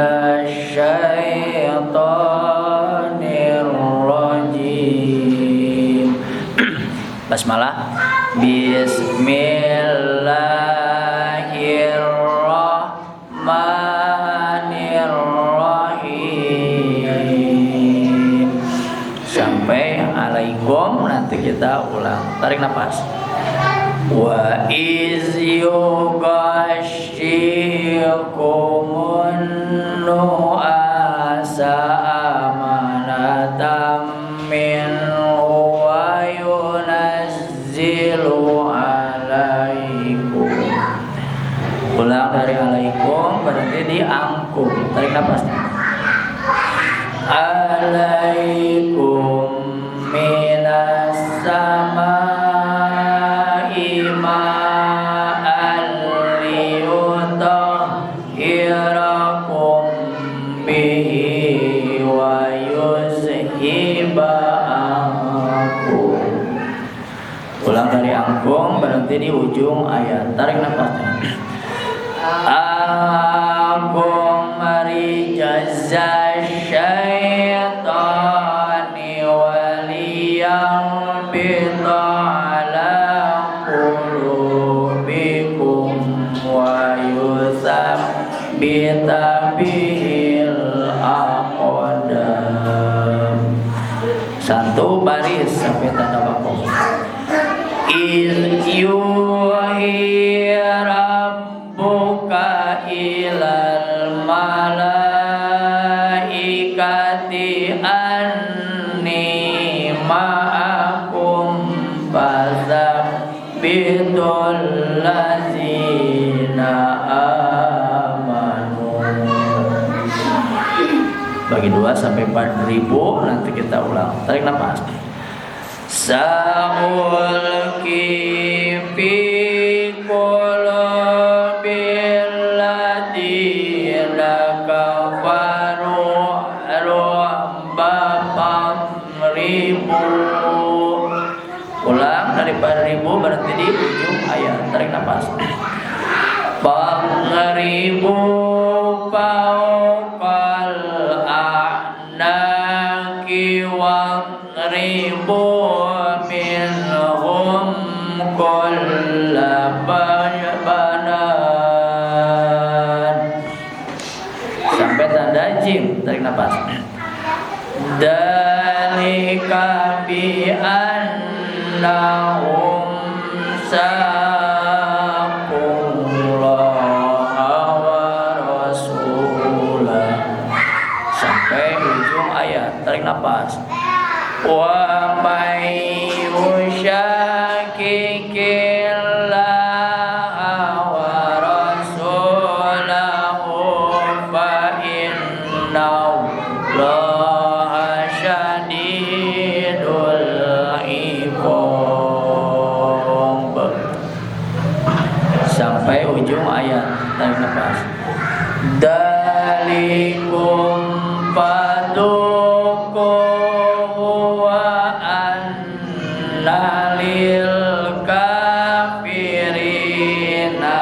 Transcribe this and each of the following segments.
minasyaitonir rajim. Basmalah. Bismillahirrahmanirrahim sampai alaikum. Nanti kita ulang. Tarik nafas. Wa iz yughashshiikumun nu'asa amanatan minhu wa yunazzilu alaikum. Ulang dari alaikum, berarti diangkum. Tarik nafasnya. Alaikum minas samai ma'an liyutahhirakum bihi wa yuzhiba ankum. Ulang dari angkum, berhenti di ujung ayat. Tarik nafasnya. Angkum marijazza syaitani waliyang bita'ala qulubikum wa yuthabbita bihil aqdam. Satu baris sampai tanda waktu. Iz yuhi rabbuka ilal malaikati anni ma'akum fasabbitul ladzina amanu. Bagi 2 sampai 4.000. Nanti kita ulang. Tarik nafas. Sa'ulki fi qulubil ladzina kafaru ru'ban ribu. Ulang dari 4.000, berarti di ujung ayat. Tarik nafas. Ribu fawqal a'naqi wa ribu minhum kulla banan sampai tanda jim. Tarik nafas. Dzalika bi annahum saqullaha wa rasulah sampai ujung ayat. Tarik nafas. Wa may yushaqiqillaha wa rasulahu fa innallaha syadidul iqab sampai ujung ayat. Tarik nafas. Dalikum faduku lil kafirina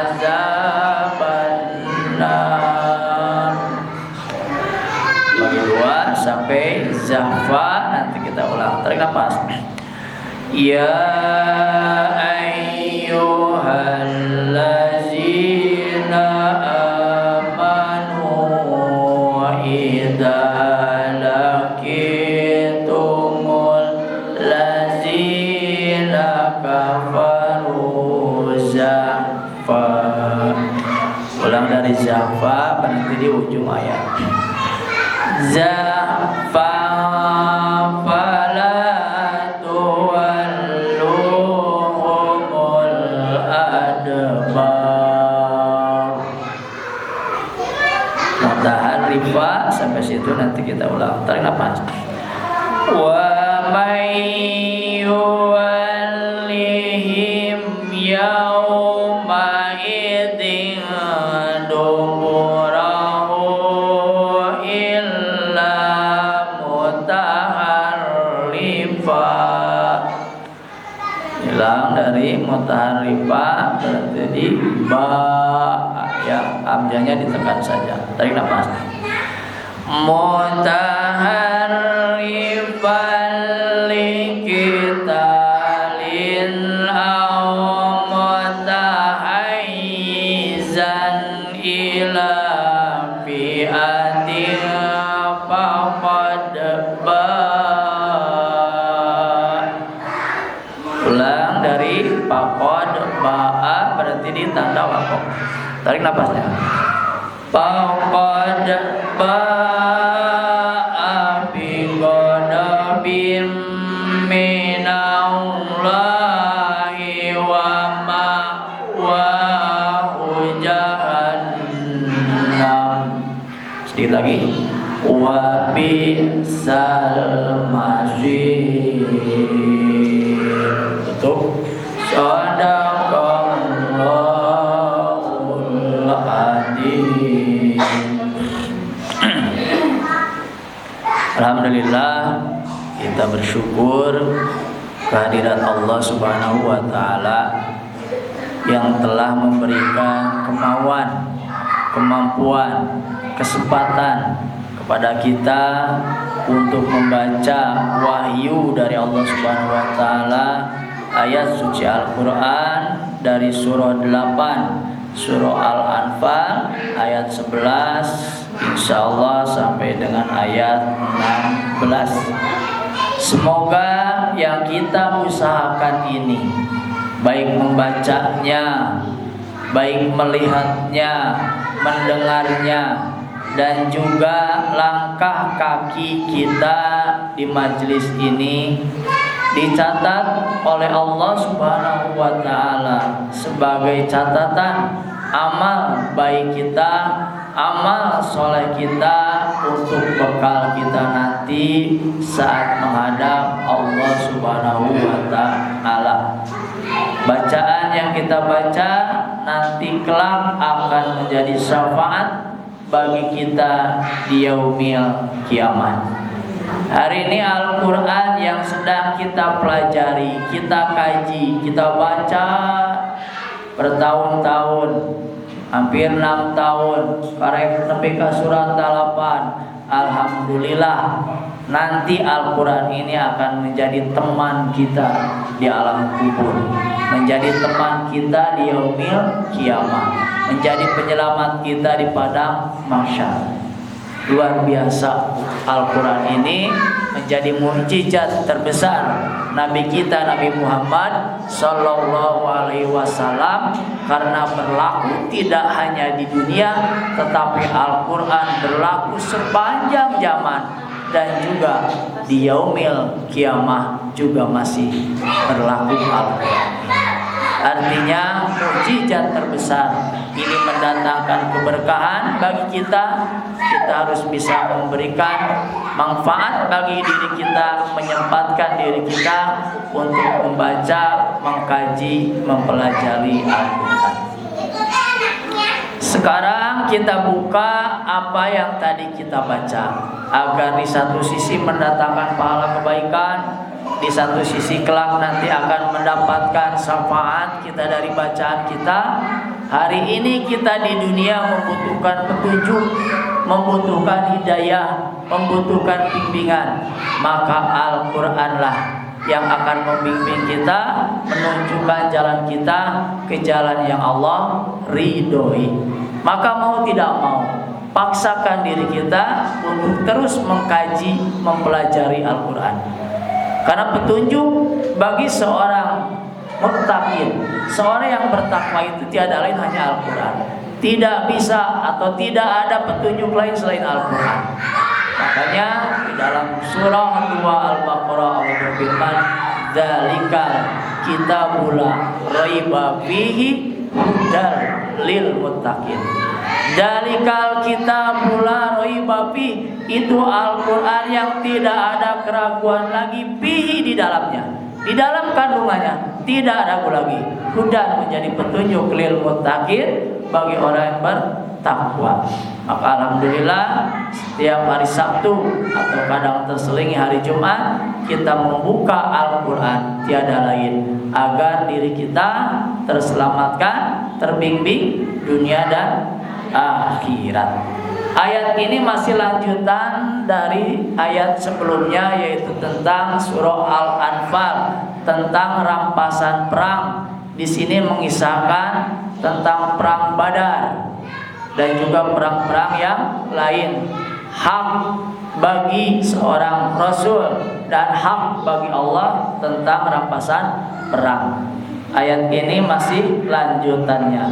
azabannar. Bagi 2 sampai zahfa. Nanti kita ulang. Tarik nafas. Ya ayyuhallazina amanu idza kafaru zahfa. Ulang dari zahfa, berhenti di ujung ayat. Zahfa fala tuwalluhumul adbar. Mutaharrifa sampai situ. Nanti kita ulang. Tarik nafas. Wa may yuwallihim yawma idzin duburahu illa mutaharrifa. Hilang dari mutaharrifa, berarti di ba ya, hamzahnya ditekan saja. Tarik nafas. Mutaharrifan liqitalin aw mutahayyizan ila fi'atin faqad ulang dari faqad ba'a berarti di tanda wakof. Tarik nafasnya. Faqad ba'a bi ghadabin minallahi wa ma'wahu jahannam. Sedikit lagi. Wa bi'sal masir. Tutup. Shadaqallahul adzim. Alhamdulillah, kita bersyukur kehadirat Allah Subhanahu wa taala yang telah memberikan kemauan, kemampuan, kesempatan kepada kita untuk membaca wahyu dari Allah Subhanahu wa taala, ayat suci Al-Qur'an dari surah 8, surah Al-Anfal ayat 11, insyaallah sampai dengan ayat 16. Semoga yang kita usahakan ini, baik membacanya, baik melihatnya, mendengarnya, dan juga langkah kaki kita di majelis ini dicatat oleh Allah Subhanahu wa taala sebagai catatan amal baik kita, amal soleh kita untuk bekal kita nanti saat menghadap Allah Subhanahu wa taala. Bacaan yang kita baca nanti kelak akan menjadi syafaat bagi kita di yaumil kiamat. Hari ini Al-Quran yang sedang kita pelajari, kita kaji, kita baca bertahun-tahun, hampir 6 tahun, karek sampai ke surat 8. Alhamdulillah, nanti Al-Quran ini akan menjadi teman kita di alam kubur, menjadi teman kita di yaumil kiamat, menjadi penyelamat kita di padang mahsyar. Luar biasa, Al-Quran ini menjadi mukjizat terbesar Nabi kita Nabi Muhammad Sallallahu Alaihi Wasallam, karena berlaku tidak hanya di dunia, tetapi Al-Quran berlaku sepanjang zaman, dan juga di yaumil kiamah juga masih berlaku Al-Quran. Artinya mukjizat terbesar ini mendatangkan keberkahan bagi kita. Kita harus bisa memberikan manfaat bagi diri kita, menyempatkan diri kita untuk membaca, mengkaji, mempelajari Al-Quran. Sekarang kita buka apa yang tadi kita baca, agar di satu sisi mendatangkan pahala kebaikan, di satu sisi kelak nanti akan mendapatkan syafaat kita dari bacaan kita. Hari ini kita di dunia membutuhkan petunjuk, membutuhkan hidayah, membutuhkan bimbingan. Maka Al-Quranlah yang akan membimbing kita, menunjukkan jalan kita ke jalan yang Allah ridhoi. Maka mau tidak mau, paksakan diri kita untuk terus mengkaji, mempelajari Al-Quran. Karena petunjuk bagi seorang muttaqin, seorang yang bertakwa itu tiada lain hanya Al-Quran. Tidak bisa atau tidak ada petunjuk lain selain Al-Quran. Makanya di dalam surah 2 Al-Baqarah Allah berfirman, "Dzalikal kitabul la raiba fihi hudal lil muttaqin." Dzalikal kitabul la raiba fihi, itu Al-Quran yang tidak ada keraguan lagi fihi di dalamnya, di dalam kandungannya tidak ragu lagi. Hudan menjadi petunjuk lil muttaqin, bagi orang yang bertakwa. Maka alhamdulillah setiap hari Sabtu atau kadang terselingi hari Jumat kita membuka Al-Quran, tiada lain agar diri kita terselamatkan, terbimbing dunia dan akhirat. Ayat ini masih lanjutan dari ayat sebelumnya, yaitu tentang surah Al-Anfal, tentang rampasan perang. Di sini mengisahkan tentang perang Badar dan juga perang-perang yang lain. Hak bagi seorang Rasul dan hak bagi Allah tentang rampasan perang. Ayat ini masih lanjutannya.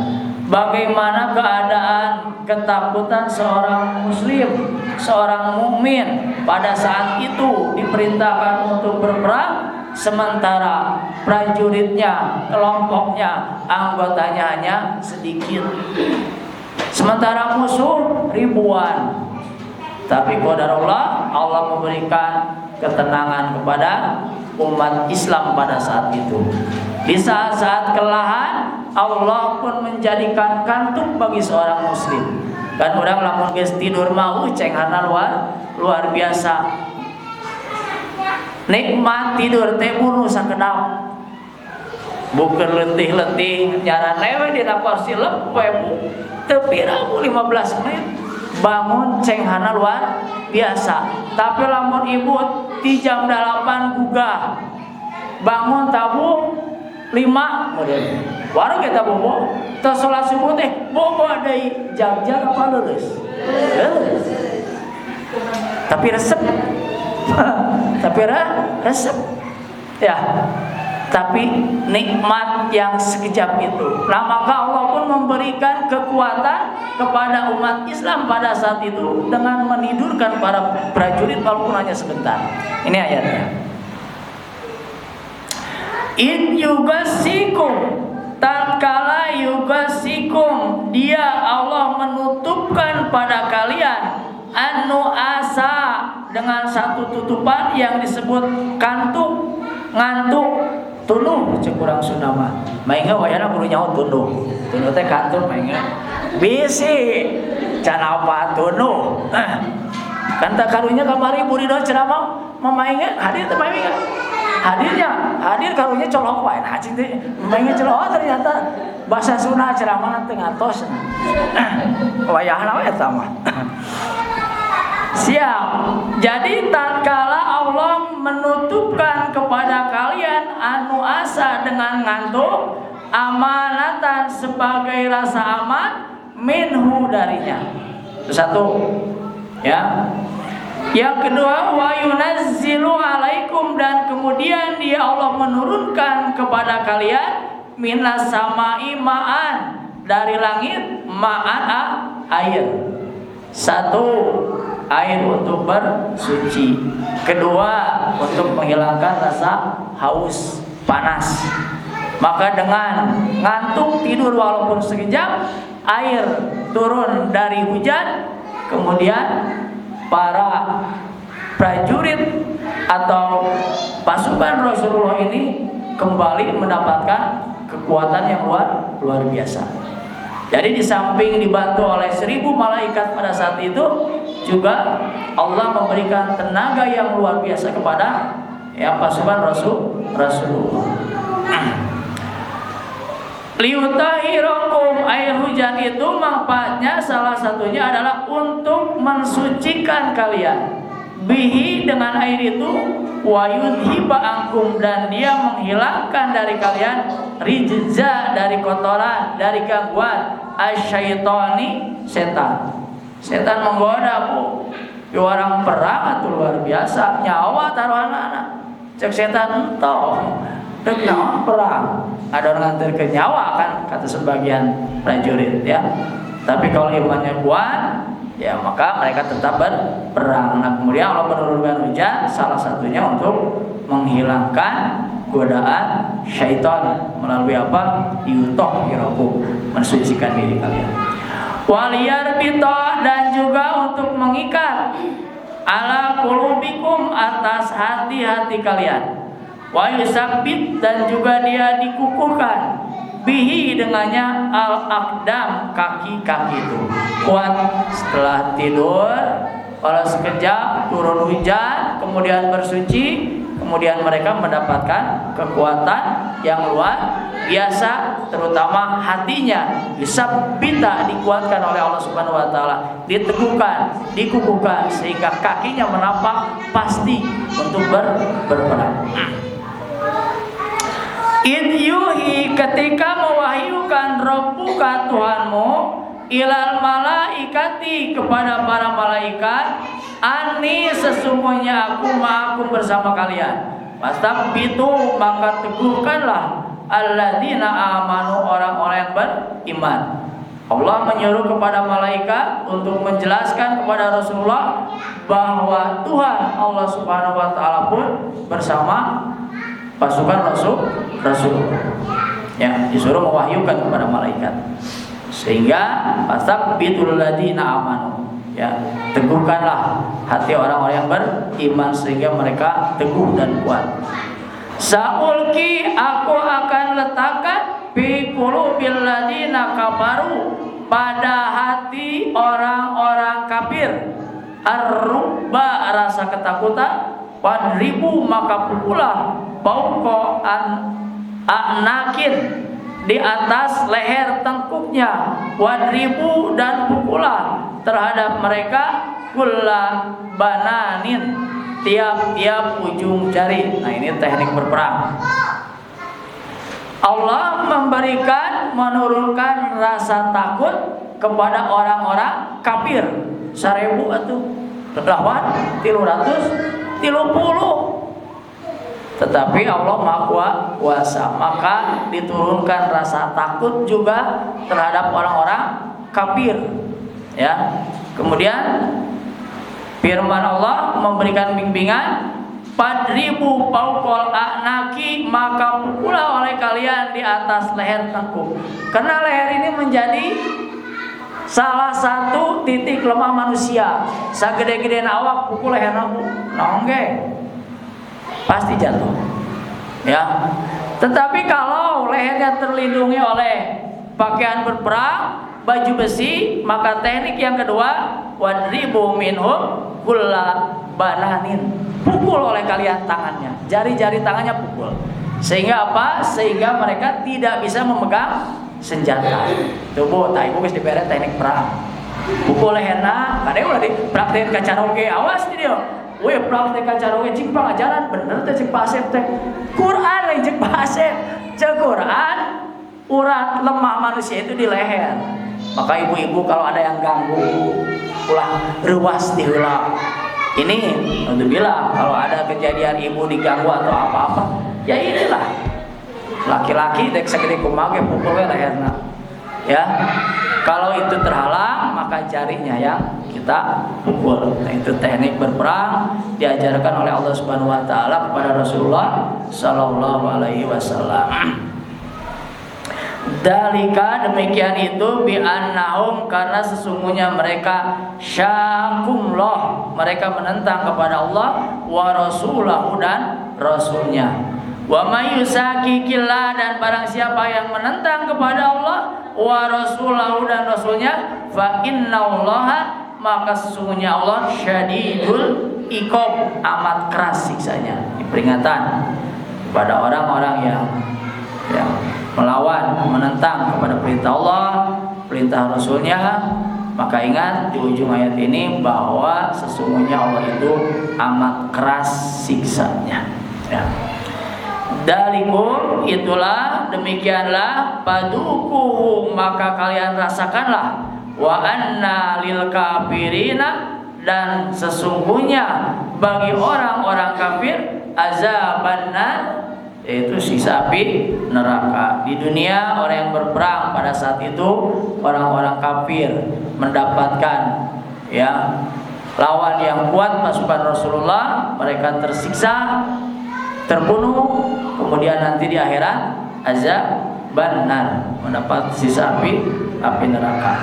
Bagaimana keadaan ketakutan seorang muslim, seorang mukmin pada saat itu diperintahkan untuk berperang, sementara prajuritnya, kelompoknya, anggotanya hanya sedikit, sementara musuh ribuan. Tapi qadarullah, Allah memberikan ketenangan kepada umat Islam pada saat itu. Di saat-saat kelelahan, Allah pun menjadikan kantuk bagi seorang muslim. Kan orang lamun geus tidur mau cenghana luar biasa. Nikmat tidur teh bunuh sakedap. Bukan letih-letih nyaran lewe dina kursi lepe teu pira 15 menit. Bangun cenghana luar biasa. Tapi lamun ibu di jam 8 gugah bangun tabu 5 model baru kita bobo teu salat subuh teh bobo deui jag-jag apa leureus tapi resep tapi resep ya, tapi nikmat yang sekejap itu. Nah, maka Allah pun memberikan kekuatan kepada umat Islam pada saat itu dengan menidurkan para prajurit walaupun hanya sebentar. Ini ayatnya. In yugasikum, tatkala yugasikum, dia Allah menutupkan pada kalian anu asa dengan satu tutupan yang disebut kantuk, ngantuk, tuluh cek urang Sunda mah. Mainga wayana kudu nyaho tuluh. Tuluh teh kantuk mainga. Bisi can apa tuluh. Kan tak karunya kamari burido ceramah mamainga hadir teh mainga. Hadir karunya colok wae nah cing teh mainga colok ternyata bahasa Sunda ceramah teh ngatos. Wayahna we eta mah. Siap. Jadi tatkala Allah menutupkan kepada kalian anu asa dengan ngantuk, amanatan sebagai rasa aman minhu darinya. Itu satu. Ya. Yang kedua, wa yunazzilu alaikum, dan kemudian dia Allah menurunkan kepada kalian minas samai ma'an, dari langit ma'an air. Satu, air untuk bersuci. Kedua, untuk menghilangkan rasa haus, panas. Maka dengan ngantuk tidur walaupun sekejap, air turun dari hujan, kemudian para prajurit atau pasukan Rasulullah ini kembali mendapatkan kekuatan yang luar biasa. Jadi di samping dibantu oleh 1000 malaikat pada saat itu, juga Allah memberikan tenaga yang luar biasa kepada pasukan Rasulullah. Liutahirakum, air hujan itu manfaatnya salah satunya adalah untuk mensucikan kalian. Bihi, dengan air itu, wa yudhiba ankum, dan dia menghilangkan dari kalian rijza, dari kotoran, dari gangguan asyaitani, setan. Setan menggoda bu, di orang perang atau luar biasa nyawa taruhanana. Cek setan entah nyawa perang, ada orang nganter ke nyawa kan, kata sebagian prajurit ya. Tapi kalau imannya kuat, ya maka mereka tetap berperang. Nah, kemudian Allah menurunkan hujan, salah satunya untuk menghilangkan godaan syaitan melalui apa? Yutahhirakum, mensucikan diri kalian. Waliyar bitoh, dan juga untuk mengikat ala qulubikum, atas hati-hati kalian. Wa yusabbit, dan juga dia dikukuhkan bihi, dengannya al-aqdam, kaki-kaki itu kuat setelah tidur. Kalau sekejap turun hujan, kemudian bersuci, kemudian mereka mendapatkan kekuatan yang luar biasa, terutama hatinya disabbita, dikuatkan oleh Allah Subhanahu wa taala, diteguhkan, dikukuhkan sehingga kakinya menapak pasti untuk berperang. In yuhi, ketika mewahyukan Rabbuka Tuhanmu, ilal malaikati, kepada para malaikat, ani, sesungguhnya aku ma'akum, bersama kalian. Fastabbitu, maka teguhkanlah alladzina amanu, orang-orang yang beriman. Allah menyuruh kepada malaikat untuk menjelaskan kepada Rasulullah bahwa Tuhan Allah Subhanahu wa taala pun bersama pasukan Rasul yang disuruh mewahyukan kepada malaikat. Sehingga fastabbitul ladzina amanu, ya, teguhkanlah hati orang-orang yang beriman sehingga mereka teguh dan kuat. Saulki, aku akan letakkan fi qulubil ladzina kafaru, pada hati orang-orang kafir, ar-ruba, rasa ketakutan, wadribu, maka pukulah, fauqa anakin, di atas leher tengkuknya, wadribu, dan pukulah terhadap mereka, kulla bananin, tiap-tiap ujung jari. Nah, ini teknik berperang. Allah menurunkan rasa takut kepada orang-orang kafir. 1000 atuh lawan 330. Tetapi Allah Maha Kuasa, maka diturunkan rasa takut juga terhadap orang-orang kafir, ya. Kemudian firman Allah memberikan bimbingan, padribu fauqal a'naqi, maka pukullah oleh kalian di atas leher tengkuk. Karena leher ini menjadi salah satu titik lemah manusia. Sagede-gede awak pukul leher nongge, pasti jatuh, ya. Tetapi kalau lehernya terlindungi oleh pakaian berperang, baju besi, maka teknik yang kedua, wadribu minhum kulla bananin, pukul oleh kalian tangannya, jari-jari tangannya pukul. Sehingga apa? Sehingga mereka tidak bisa memegang senjata. Tubuh, tak ibu guys diberi teknik perang. Pukul leherna, kadang udah dipraktekin ke caroge, awas nih dia. Weh, praktek ke caroge, cing pengajaran bener teh cing Pak Asep teh. Quran lain cing Pak Asep. Cek Quran, urat lemah manusia itu di leher. Maka ibu-ibu kalau ada yang ganggu, ulah ruas diheula. Ini untuk bilang kalau ada kejadian ibu diganggu atau apa-apa, ya inilah laki-laki dek segede kumage pukulnya leherna, ya. Kalau itu terhalang, maka jarinya yang kita pukul. Nah, itu teknik berperang diajarkan oleh Allah Subhanahu wa taala kepada Rasulullah sallallahu alaihi wasallam. Dalika, demikian itu, bi annahum, karena sesungguhnya mereka syakumullah, mereka menentang kepada Allah, wa rasulahu, dan rasulnya. Wa may yusakikillah, dan barang siapa yang menentang kepada Allah, wa rasulahu, dan rasulnya, fa innallaha, maka sesungguhnya Allah syadidul iqab, amat keras siksanya. Peringatan kepada orang-orang yang melawan, menentang kepada perintah Allah, perintah Rasulnya. Maka ingat di ujung ayat ini bahwa sesungguhnya Allah itu amat keras siksanya, ya. Dalikum, itulah, demikianlah, padukuhu, maka kalian rasakanlah, wa anna lil kafirina, dan sesungguhnya bagi orang-orang kafir, azabannar, yaitu siksa api neraka. Di dunia orang yang berperang pada saat itu, orang-orang kafir mendapatkan, ya, lawan yang kuat, pasukan Rasulullah, mereka tersiksa, terbunuh. Kemudian nanti di akhirat azabannar, mendapat siksa api neraka.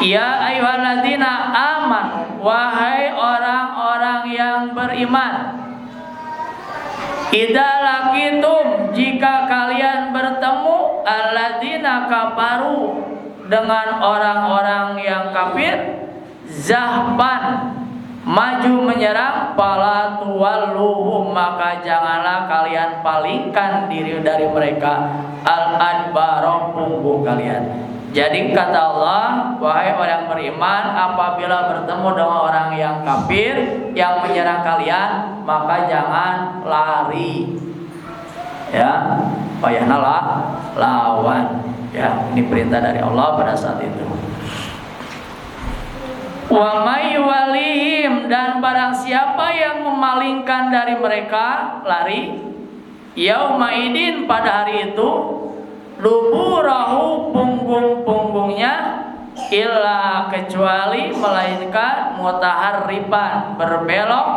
Ya ayyuhalladzina amanu, wahai orang-orang yang beriman, idza laqitum, jika kalian bertemu, alladzina kafaru, dengan orang-orang yang kafir, zahban, maju menyerang, fala tuwalluhum, maka janganlah kalian palingkan diri dari mereka, al-adbara, punggung kalian. Jadi kata Allah, wahai orang beriman, apabila bertemu dengan orang yang kafir yang menyerang kalian, maka jangan lari. Ya, payahnalah lawan. Ya, ini perintah dari Allah pada saat itu. Wa may walihim, dan barang siapa yang memalingkan dari mereka, lari, yaumaidin, pada hari itu, luburahu, punggung-punggungnya, illa, kecuali, melainkan, mutaharriban, berbelok,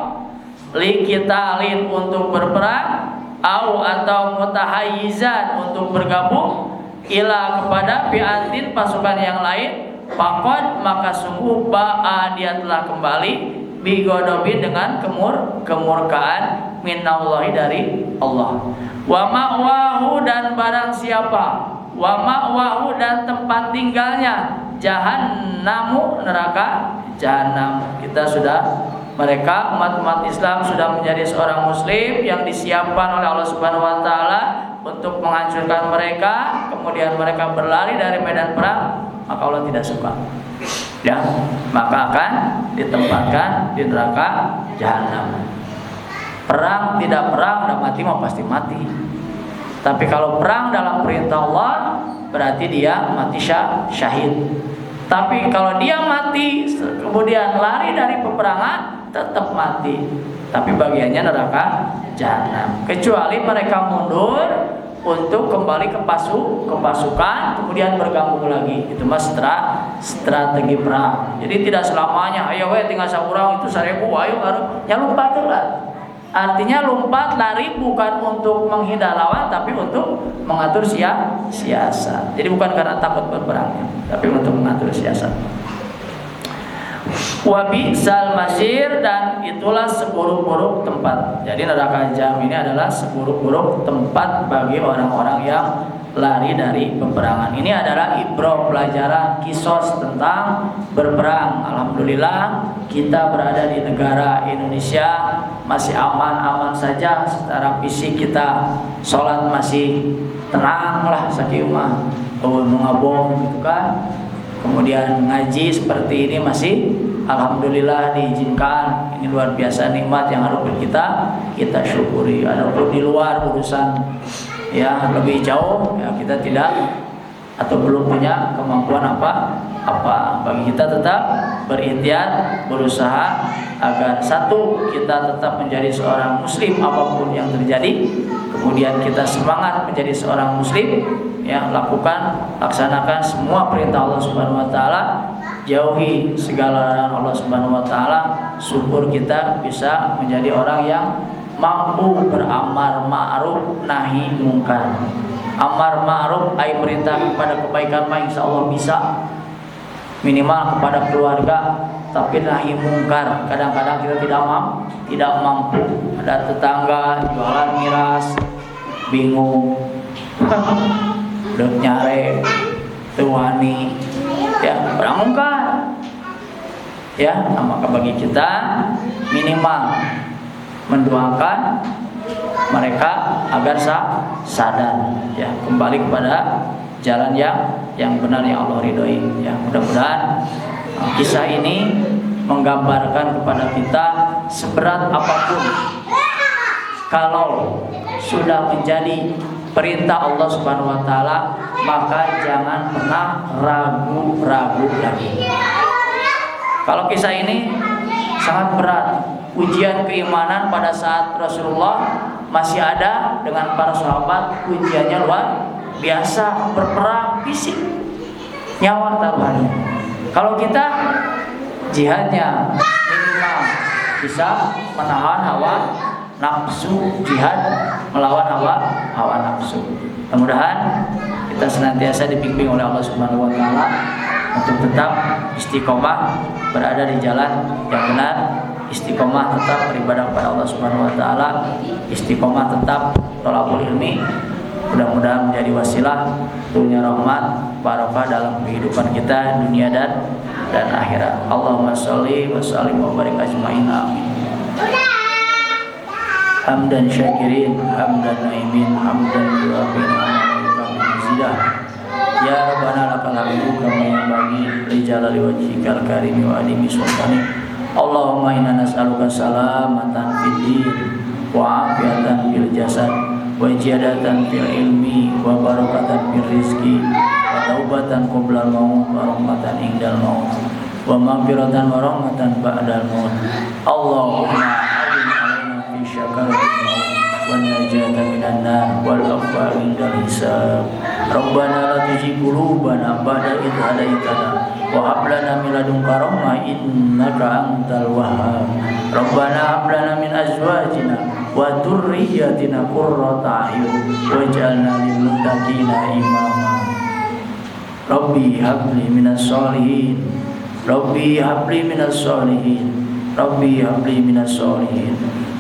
liqitalin, untuk berperang, au, atau mutahayyizan, untuk bergabung, ila, kepada fi'atin, pasukan yang lain, faqad, maka sungguh ba'a, dia telah kembali, bigodobin, dengan kemurkaan, minallahi, dari Allah. Wa ma'wahu, dan barang siapa, wa ma'wahu, dan tempat tinggalnya, jahannamu, neraka jahanam. Kita sudah, mereka umat-umat Islam sudah menjadi seorang muslim yang disiapkan oleh Allah Subhanahu wa taala untuk menghancurkan mereka, kemudian mereka berlari dari medan perang, maka Allah tidak suka. Ya, maka akan ditempatkan di neraka jahanam. Perang tidak perang, dan mati mau pasti mati. Tapi kalau perang dalam perintah Allah, berarti dia mati syahid. Tapi kalau dia mati kemudian lari dari peperangan, tetap mati. Tapi bagiannya neraka jahanam. Kecuali mereka mundur untuk kembali ke pasukan, kemudian bergabung lagi. Itu mas strategi perang. Jadi tidak selamanya ayo tinggal saurang itu 1000, ayo nyalumpat lah. Artinya lompat lari bukan untuk menghindar lawan, tapi untuk mengatur siasat. Jadi bukan karena takut berperang, tapi untuk mengatur siasat. Wa bi'sal masir, dan itulah seburuk-buruk tempat. Jadi neraka jahanam ini adalah seburuk-buruk tempat bagi orang-orang yang lari dari peperangan. Ini adalah ibrah, pelajaran, kisos tentang berperang. Alhamdulillah kita berada di negara Indonesia masih aman-aman saja secara fisik, kita sholat masih tenang lah sakimah, mengabong gitu kan. Kemudian ngaji seperti ini masih alhamdulillah diizinkan. Ini luar biasa nikmat yang harus kita syukuri. Adapun di luar urusan ya lebih jauh, ya kita tidak atau belum punya kemampuan apa bagi kita tetap berikhtiar, berusaha agar satu, kita tetap menjadi seorang muslim apapun yang terjadi. Kemudian kita semangat menjadi seorang muslim, ya, laksanakan semua perintah Allah Subhanahu wa taala, jauhi segala larangan Allah Subhanahu wa taala. Syukur kita bisa menjadi orang yang mampu beramar ma'ruf nahi mungkar. Amar ma'ruf ay perintah kepada kebaikan mah insyaallah bisa, minimal kepada keluarga. Tapi nahi mungkar kadang-kadang kita tidak mampu. Ada tetangga jualan miras, bingung, udah nyare, tuwani, ya perang mungkar. Ya, maka bagi kita minimal mendoakan mereka agar sadar, ya, kembali kepada jalan yang benar yang Allah ridhoi. Ya, mudah-mudahan kisah ini menggambarkan kepada kita seberat apapun, kalau sudah menjadi perintah Allah Subhanahu wa taala, maka jangan pernah ragu-ragu lagi. Kalau kisah ini sangat berat, ujian keimanan pada saat Rasulullah masih ada dengan para sahabat, ujiannya luar biasa, berperang fisik, nyawa taruhannya. Kalau kita jihadnya minimal bisa menahan hawa nafsu, jihad melawan hawa nafsu. Mudah-mudahan kita senantiasa dibimbing oleh Allah Subhanahu wa taala untuk tetap istiqomah berada di jalan yang benar, istiqomah tetap beribadah kepada Allah Subhanahu wa taala, istiqomah tetap thalabul ilmi, Mudah-mudahan menjadi wasilah turunnya rahmat barokah dalam kehidupan kita dunia dan akhirat. Allahumma sholli wa sallim wa barik ajmain. Amin. Hamdan syakirin, hamdan naimin, hamdan yuafin, hamdan mazidah. Ya Rabbana lakal hamdu kama yanbaghi li jalali wajhikal karimi wa adimi sultanik. Allahumma inna nas'aluka salamatan fid din wa afiatan fil jasad wa ziyadatan fil ilmi wa barakatan fil rizqi wa taubatan qoblal maut wa rahmatan indal maut wa maghfiratan wa rahmatan ba'dal maut. Allahumma a'in alaina fi syakaratil maut wan najata minan nar wal afwa indal hisab. Rabbana la tuzigh qulubana ba'da idh hadaitana wa hab lana min ladunka rahmah innaka antal wahhab. Rabbana hab lana min azwajina wa dzurriyyatina qurrata a'yun waj'alna lil muttaqina imama. Rabbi habli minas sholihin, Rabbi habli minas sholihin, Rabbi habli minas sholihin.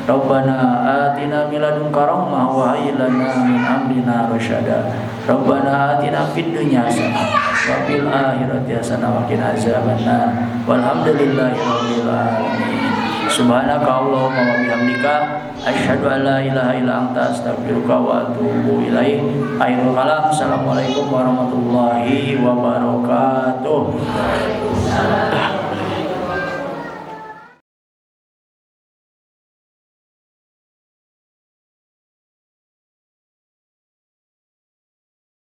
Rabbana atina min ladunka rahmah wa hayyi lana min amrina rasyada. Rabbana atina fid dunya hasanah wa fil akhirati hasanah wa qina azabannar. Walhamdulillahi rabbil alamin. Subhanaka Allahumma wa bihamdika asyhadu an la ilaha illa anta astaghfiruka wa atubu ilaik. Akhirul kalam. Assalamualaikum warahmatullahi wabarakatuh.